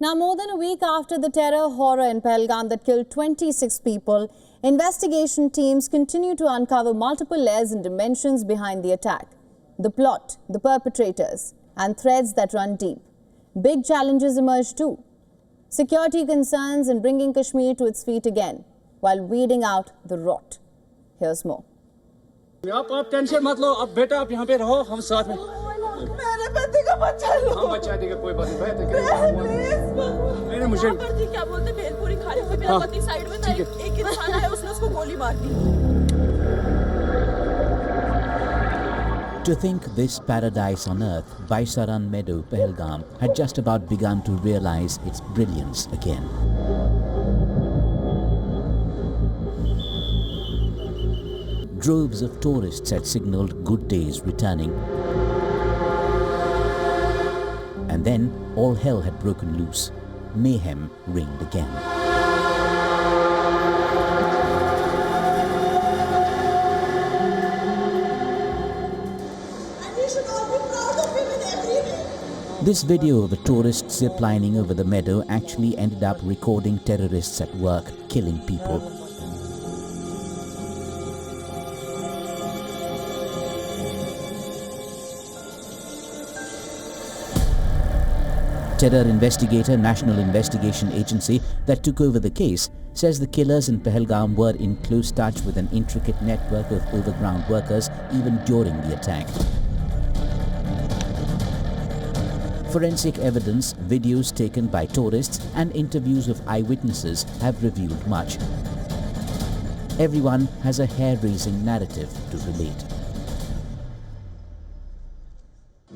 Now, more than a week after the terror horror in Pahalgam that killed 26 people, investigation teams continue to uncover multiple layers and dimensions behind the attack. The plot, the perpetrators, and threads that run deep. Big challenges emerge too. Security concerns in bringing Kashmir to its feet again, while weeding out the rot. Here's more. आप tension मत लो, अब बेटा आप यहाँ पे रहो, हम साथ में। मेरे पति का बच्चा लो। हम बच्चा देंगे, कोई बात नहीं। मैंने मुझे क्या बोलते भेलपुरी खा रहे थे, मेरा पति साइड में था, एक इंसान आया, उसने उसको गोली मार दी। To think this paradise on earth, Baisaran Meadow, Pahalgam, had just about begun to realize its brilliance again. Droves of tourists had signalled good days returning. And then all hell had broken loose. Mayhem reigned again. This video of a tourist ziplining over the meadow actually ended up recording terrorists at work, killing people. Terror investigator National Investigation Agency that took over the case says the killers in Pahalgam were in close touch with an intricate network of overground workers even during the attack. Forensic evidence, videos taken by tourists and interviews of eyewitnesses have revealed much. Everyone has a hair-raising narrative to relate.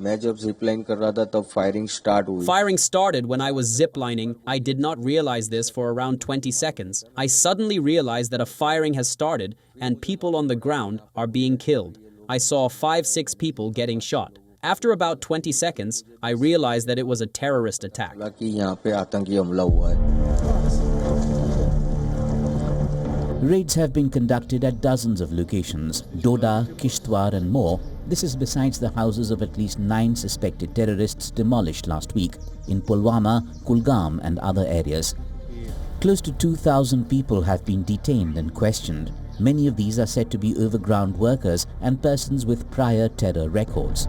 मैं जब zipline कर रहा था तब firing start हुई. Firing started when I was ziplining. I did not realize this for around 20 seconds. I suddenly realized that a firing has started and people on the ground are being killed. I saw 5-6 people getting shot. After about 20 seconds, I realized that it was a terrorist attack. कि यहाँ पे आतंकी हमला हुआ है. Raids have been conducted at dozens of locations, Doda, Kishtwar and more. This is besides the houses of at least 9 suspected terrorists demolished last week in Pulwama, Kulgam and other areas. Close to 2,000 people have been detained and questioned. Many of these are said to be overground workers and persons with prior terror records.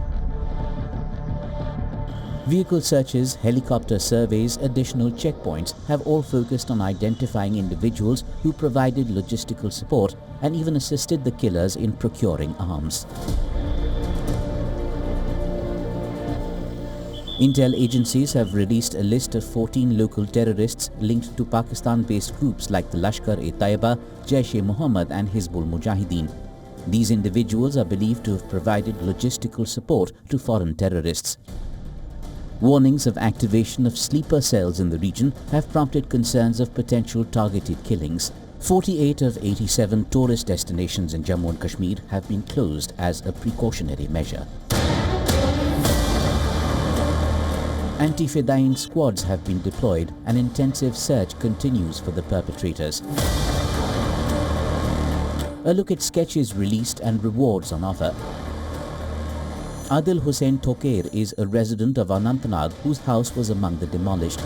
Vehicle searches, helicopter surveys, additional checkpoints have all focused on identifying individuals who provided logistical support and even assisted the killers in procuring arms. Intel agencies have released a list of 14 local terrorists linked to Pakistan-based groups like the Lashkar-e-Taiba, Jaish-e-Mohammed and Hizbul Mujahideen. These individuals are believed to have provided logistical support to foreign terrorists. Warnings of activation of sleeper cells in the region have prompted concerns of potential targeted killings. 48 of 87 tourist destinations in Jammu and Kashmir have been closed as a precautionary measure. Anti-Fedayeen squads have been deployed and intensive search continues for the perpetrators. A look at sketches released and rewards on offer. Adil Hussain Toker is a resident of Anantnag whose house was among the demolished.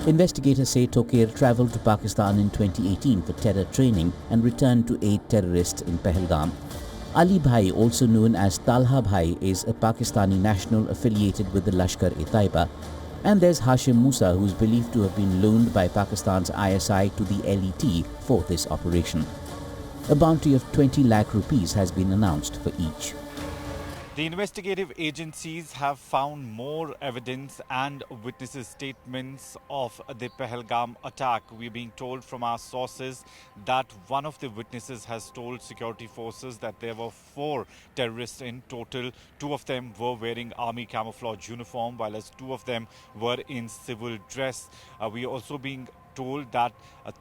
Investigators say Toker travelled to Pakistan in 2018 for terror training and returned to aid terrorists in Pahalgam. Ali Bhai, also known as Talha Bhai, is a Pakistani national affiliated with the Lashkar-e-Taiba. And there's Hashim Musa, who is believed to have been loaned by Pakistan's ISI to the LET for this operation. A bounty of 20 lakh rupees has been announced for each. The investigative agencies have found more evidence and witnesses' statements of the Pahalgam attack. We're being told from our sources that one of the witnesses has told security forces that there were 4 terrorists in total. 2 of them were wearing army camouflage uniform, while as 2 of them were in civil dress. We're also being told that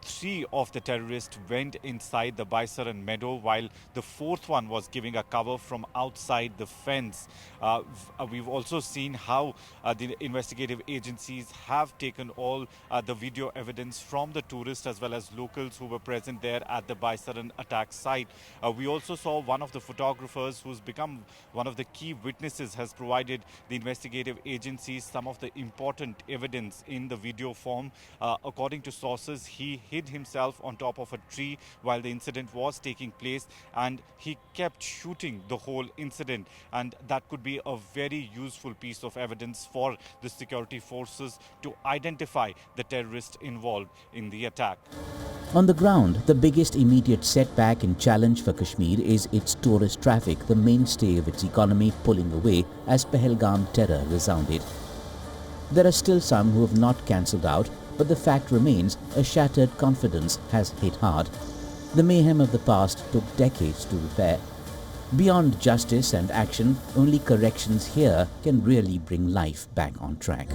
3 of the terrorists went inside the Baisaran meadow while the 4th one was giving a cover from outside the fence. We've also seen how the investigative agencies have taken all the video evidence from the tourists as well as locals who were present there at the Baisaran attack site. We also saw one of the photographers who's become one of the key witnesses has provided the investigative agencies some of the important evidence in the video form. According to sources, he hid himself on top of a tree while the incident was taking place, and he kept shooting the whole incident, and that could be a very useful piece of evidence for the security forces to identify the terrorist involved in the attack. On the ground, the biggest immediate setback and challenge for Kashmir is its tourist traffic, the mainstay of its economy, pulling away as Pahalgam terror resounded. There are still some who have not cancelled out, but the fact remains a shattered confidence has hit hard. The mayhem of the past took decades to repair. Beyond justice and action, only corrections here can really bring life back on track.